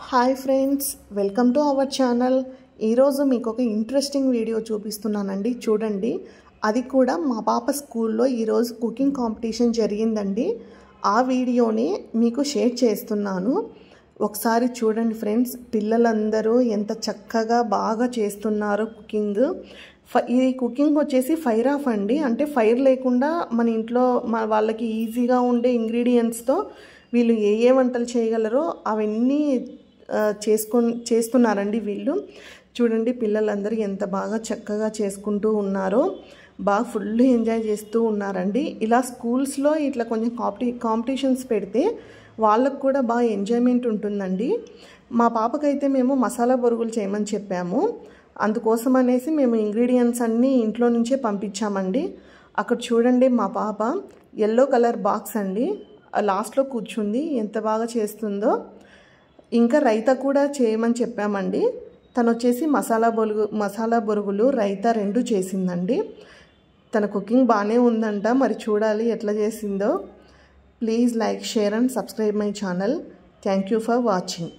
Hi friends, welcome to our channel. ఈరోజు మీకు ఒక ఇంట్రెస్టింగ్ వీడియో చూపిస్తున్నానండి. చూడండి, అది కూడా మా పాప స్కూల్లో ఈరోజు కుకింగ్ కాంపిటీషన్ జరిగిందండి. ఆ వీడియోని మీకు షేర్ చేస్తున్నాను. ఒకసారి చూడండి ఫ్రెండ్స్, పిల్లలందరూ ఎంత చక్కగా బాగా చేస్తున్నారో కుకింగ్. ఈ కుకింగ్ వచ్చేసి ఫైర్ ఆఫ్ అండి, అంటే ఫైర్ లేకుండా మన ఇంట్లో వాళ్ళకి ఈజీగా ఉండే ఇంగ్రీడియంట్స్తో వీళ్ళు ఏ వంటలు చేయగలరో అవన్నీ చేస్తున్నారండి వీళ్ళు. చూడండి, పిల్లలందరూ ఎంత బాగా చక్కగా చేసుకుంటూ ఉన్నారో, బాగా ఫుల్ ఎంజాయ్ చేస్తూ ఉన్నారండి. ఇలా స్కూల్స్లో ఇట్లా కొంచెం కాంపిటీషన్స్ పెడితే వాళ్ళకు కూడా బాగా ఎంజాయ్మెంట్ ఉంటుందండి. మా పాపకైతే మేము మసాలా బొరుగులు చేయమని చెప్పాము. అందుకోసం అనేసి మేము ఇంగ్రీడియంట్స్ అన్నీ ఇంట్లో నుంచే పంపించామండి. అక్కడ చూడండి, మా పాప ఎల్లో కలర్ బాక్స్ అండి లాస్ట్లో కూర్చుంది, ఎంత బాగా చేస్తుందో. ఇంకా రైతా కూడా చేయమని చెప్పామండి. తను వచ్చేసి మసాలా బొరుగులు రైతా 2 చేసిందండి. తన కుకింగ్ బాగానే ఉందంట, మరి చూడాలి ఎట్లా చేసిందో. Please like, share and subscribe my channel. Thank you for watching.